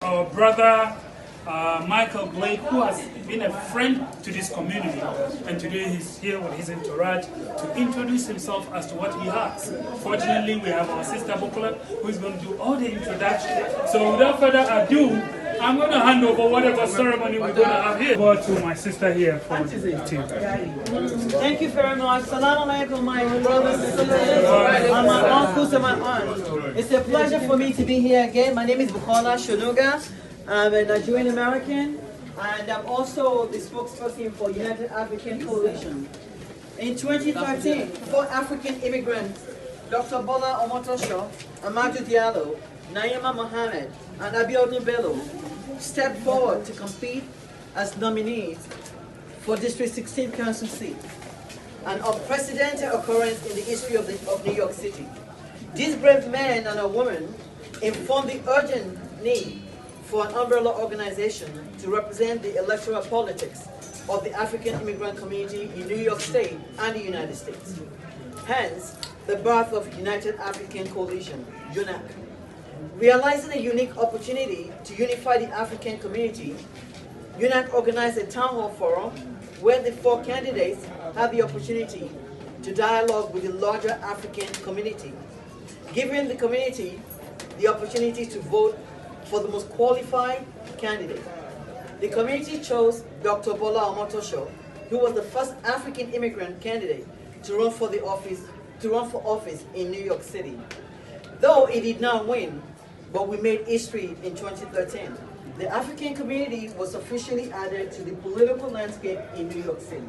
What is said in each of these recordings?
Our brother Michael Blake, who has been a friend to this community, and today he's here with his entourage to introduce himself as to what he has. Fortunately, we have our sister Bola, who is going to do all the introduction. So without further ado, I'm going to hand over whatever ceremony we're going to have here to my sister here for the team. Thank you very much. Salam alaikum, my brothers and sisters, and my uncles and my aunts. It's a pleasure for me to be here again. My name is Bola Omotosho. I'm a Nigerian American, and I'm also the spokesperson for United African Coalition. In 2013, 4 African immigrants, Dr. Bola Omotosho, Amadou Diallo, Naima Mohammed, and Abiodun Bello, stepped forward to compete as nominees for District 16 Council seat, an unprecedented occurrence in the history of New York City. These brave men and a woman informed the urgent need for an umbrella organization to represent the electoral politics of the African immigrant community in New York State and the United States. Hence, the birth of United African Coalition, UNAC. Realizing a unique opportunity to unify the African community, UNAC organized a town hall forum where the 4 candidates had the opportunity to dialogue with the larger African community, giving the community the opportunity to vote for the most qualified candidate. The community chose Dr. Bola Omotosho, who was the first African immigrant candidate to run for office in New York City. Though he did not win, but we made history in 2013. The African community was officially added to the political landscape in New York City.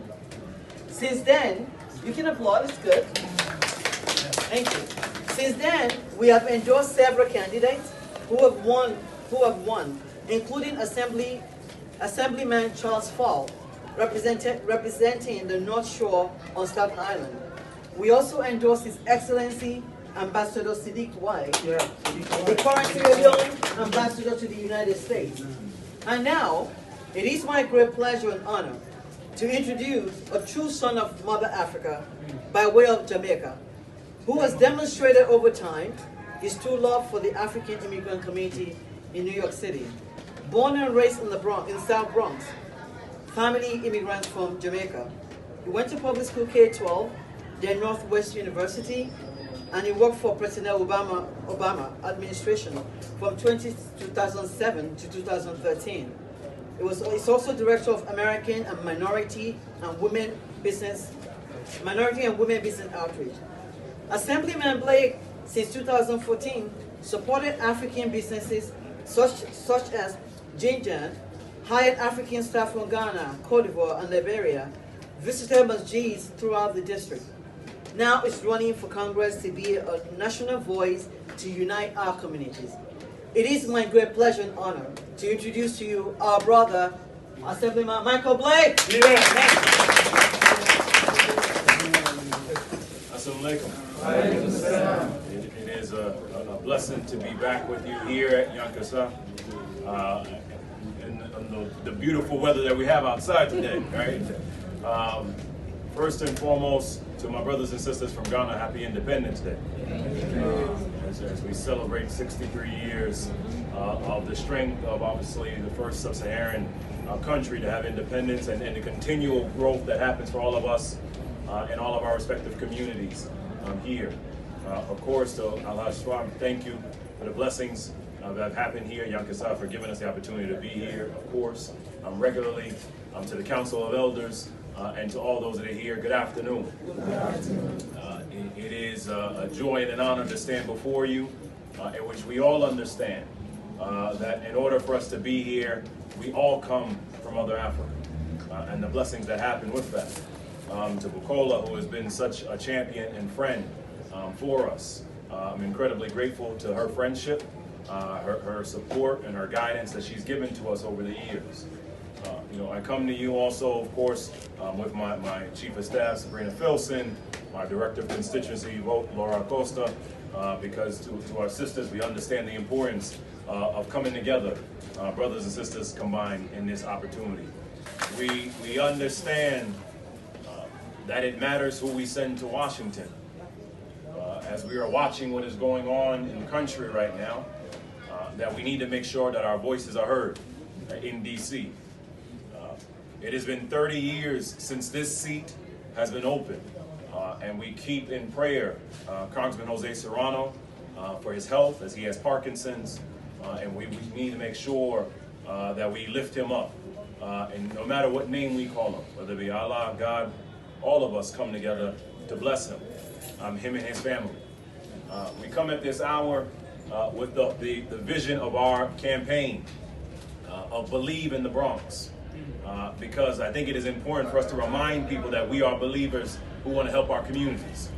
Since then, you can applaud, it's good. Thank you. Since then, we have endorsed several candidates who have won, including Assemblyman Charles Fall, representing the North Shore on Staten Island. We also endorsed His Excellency Ambassador Sidique Wai, the currently young ambassador to the United States. And now, it is my great pleasure and honor to introduce a true son of Mother Africa by way of Jamaica, who has demonstrated over time his true love for the African immigrant community in New York City. Born and raised in the Bronx, in South Bronx, family immigrants from Jamaica. He went to public school K-12, then Northwest University, and he worked for President Obama administration from 2007 to 2013. He's also director of American and Minority and Women Business Outreach. Assemblyman Blake, since 2014, supported African businesses such as Jinjan, hired African staff from Ghana, Cote d'Ivoire, and Liberia, visited masjids throughout the district. Now is running for Congress to be a national voice to unite our communities. It is my great pleasure and honor to introduce to you our brother, Assemblyman Michael Blake. Assalamu alaikum. It is a blessing to be back with you here at Yankasa in the beautiful weather that we have outside today, right? First and foremost, to my brothers and sisters from Ghana, happy Independence Day. As we celebrate 63 years of the strength of obviously the first sub-Saharan country to have independence and the continual growth that happens for all of us in all of our respective communities here. Of course, to Allah Swam, thank you for the blessings that have happened here, Yankasa, for giving us the opportunity to be here, of course, regularly, to the Council of Elders, and to all those that are here, good afternoon. It is a joy and an honor to stand before you, in which we all understand that in order for us to be here, we all come from Mother Africa, and the blessings that happen with that. To Bukola, who has been such a champion and friend for us, I'm incredibly grateful to her friendship, her support, and her guidance that she's given to us over the years. I come to you also, of course, with my Chief of Staff, Sabrina Filson, my Director of Constituency Vote, Laura Acosta, because to our sisters, we understand the importance of coming together, brothers and sisters combined in this opportunity. We understand that it matters who we send to Washington. As we are watching what is going on in the country right now, that we need to make sure that our voices are heard in D.C. It has been 30 years since this seat has been open, and we keep in prayer Congressman Jose Serrano for his health as he has Parkinson's, and we need to make sure that we lift him up. And no matter what name we call him, whether it be Allah, God, all of us come together to bless him, him and his family. We come at this hour with the vision of our campaign of Believe in the Bronx. Because I think it is important for us to remind people that we are believers who want to help our communities.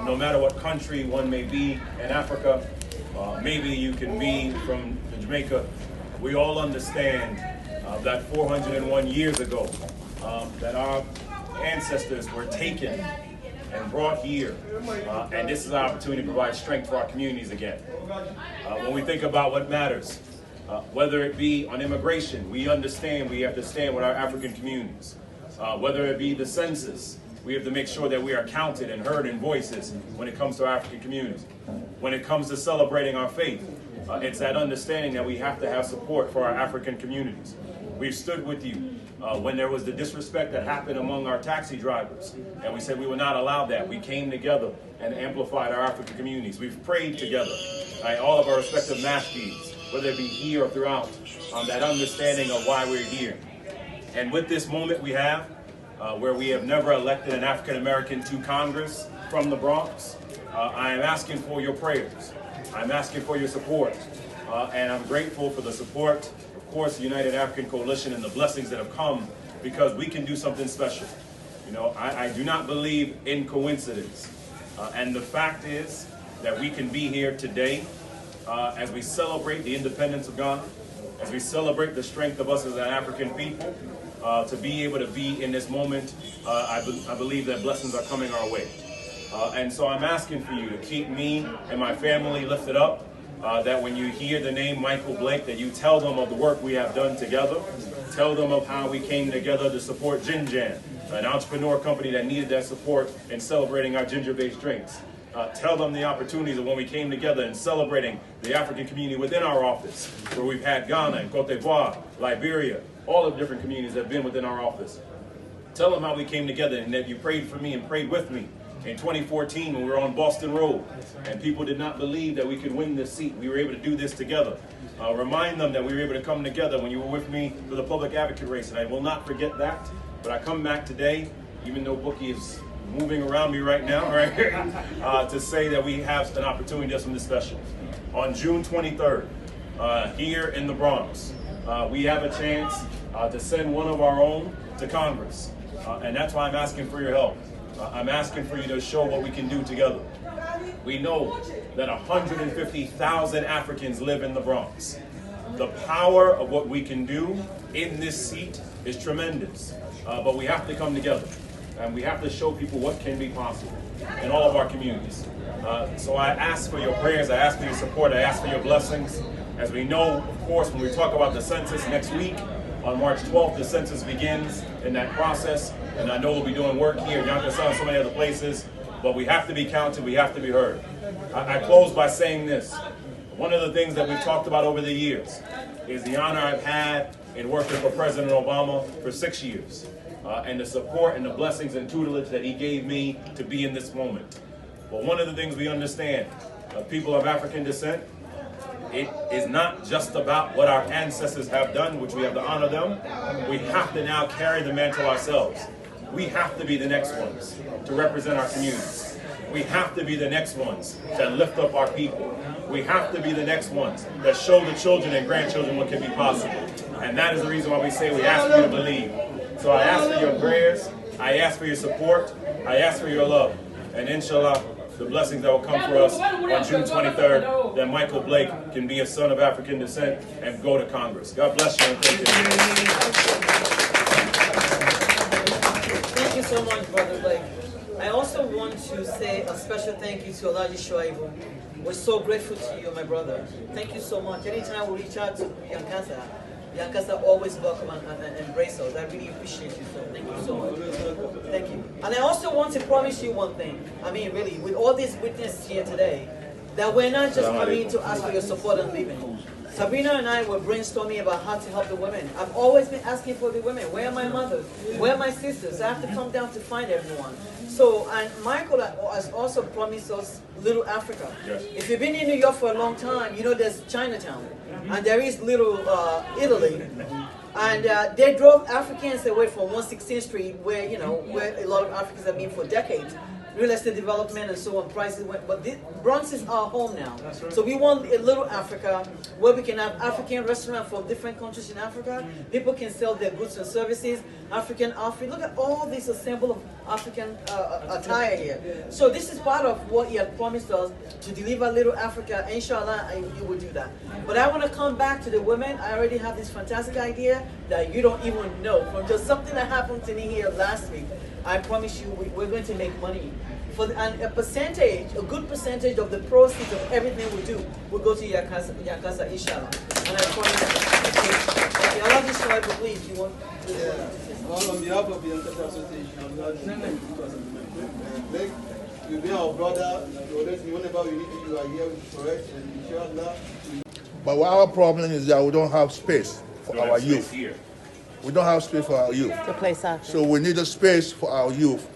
No matter what country one may be in Africa, maybe you can be from Jamaica, we all understand that 401 years ago, that our ancestors were taken and brought here, and this is our opportunity to provide strength for our communities again. When we think about what matters, whether it be on immigration, we understand we have to stand with our African communities. Whether it be the census, we have to make sure that we are counted and heard in voices when it comes to our African communities. When it comes to celebrating our faith, it's that understanding that we have to have support for our African communities. We've stood with you when there was the disrespect that happened among our taxi drivers, and we said we would not allow that. We came together and amplified our African communities. We've prayed together, all of our respective masjids, whether it be here or throughout, that understanding of why we're here. And with this moment we have, where we have never elected an African American to Congress from the Bronx, I am asking for your prayers. I'm asking for your support. And I'm grateful for the support, of course, the United African Coalition and the blessings that have come, because we can do something special. You know, I do not believe in coincidence. And the fact is that we can be here today as we celebrate the independence of Ghana, as we celebrate the strength of us as an African people, to be able to be in this moment, I believe that blessings are coming our way. And so I'm asking for you to keep me and my family lifted up, that when you hear the name Michael Blake, that you tell them of the work we have done together, tell them of how we came together to support Ginjan, an entrepreneur company that needed that support in celebrating our ginger-based drinks. Tell them the opportunities of when we came together and celebrating the African community within our office, where we've had Ghana and Cote d'Ivoire, Liberia, all of the different communities that have been within our office. Tell them how we came together and that you prayed for me and prayed with me in 2014 when we were on Boston Road and people did not believe that we could win this seat. We were able to do this together. Remind them that we were able to come together when you were with me for the public advocate race, and I will not forget that. But I come back today, even though Bookie is moving around me right now, right, to say that we have an opportunity to do something special. On June 23rd, here in the Bronx, we have a chance to send one of our own to Congress. And that's why I'm asking for your help. I'm asking for you to show what we can do together. We know that 150,000 Africans live in the Bronx. The power of what we can do in this seat is tremendous. But we have to come together. And we have to show people what can be possible in all of our communities. So I ask for your prayers, I ask for your support, I ask for your blessings. As we know, of course, when we talk about the census next week, on March 12th, the census begins in that process. And I know we'll be doing work here in Yankasa and so many other places, but we have to be counted, we have to be heard. I close by saying this. One of the things that we've talked about over the years is the honor I've had in working for President Obama for 6 years. And the support and the blessings and tutelage that he gave me to be in this moment. But one of the things we understand, people of African descent, it is not just about what our ancestors have done, which we have to honor them. We have to now carry the mantle ourselves. We have to be the next ones to represent our communities. We have to be the next ones that lift up our people. We have to be the next ones that show the children and grandchildren what can be possible. And that is the reason why we say we ask you to believe. So I ask for your prayers, I ask for your support, I ask for your love. And inshallah, the blessings that will come for us on June 23rd, that Michael Blake can be a son of African descent and go to Congress. God bless you and thank you. Thank you so much, Brother Blake. I also want to say a special thank you to Elijah Shuaibu. We're so grateful to you, my brother. Thank you so much. Anytime we reach out to Yankasa always welcome and embrace us. I really appreciate you, so thank you so much. Thank you. And I also want to promise you one thing. I mean, really, with all these witnesses here today, that we're not just coming to ask for your support and leaving. Sabrina and I were brainstorming about how to help the women. I've always been asking for the women. Where are my mothers? Where are my sisters? I have to come down to find everyone. So, and Michael has also promised us Little Africa. Yes. If you've been in New York for a long time, you know there's Chinatown. And there is Little Italy. And they drove Africans away from 116th Street, where where a lot of Africans have been for decades. Real estate development and so on, prices went, but Bronx is our home now. Right. So we want a Little Africa where we can have African restaurants from different countries in Africa. People can sell their goods and services, African outfit. Look at all this assemble of African attire here. So this is part of what he had promised us to deliver Little Africa. Inshallah, he will do that. But I want to come back to the women. I already have this fantastic idea that you don't even know from just something that happened to me here last week. I promise you, we're going to make money. And a percentage, a good percentage of the proceeds of everything we do will go to Yankasa, inshallah. And I promise you. Okay, I love this story, but please, you want to... Yeah. Well, on behalf of the Yankasa Association, I'm glad to Blake, you'll be our brother. Whenever we need you, you are here for us, and inshallah. But our problem is that we don't have space for our youth. Here. We don't have space for our youth. To play soccer. So we need a space for our youth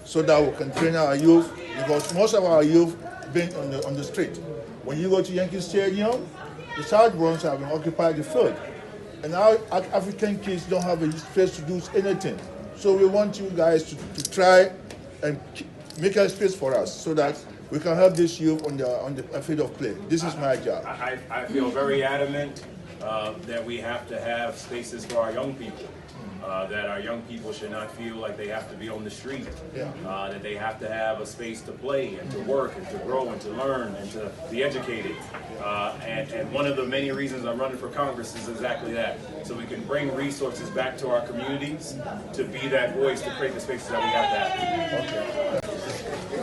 so that we can train our youth, because most of our youth been on the street. When you go to Yankee Stadium, the South Bronx have occupied the field. And our African kids don't have a space to do anything. So we want you guys to try and make a space for us so that we can help this youth on the field of play. This is my job. I feel very adamant that we have to have spaces for our young people. That our young people should not feel like they have to be on the street. Yeah. That they have to have a space to play and to work and to grow and to learn and to be educated. And one of the many reasons I'm running for Congress is exactly that. So we can bring resources back to our communities to be that voice to create the spaces that we have to have. Okay.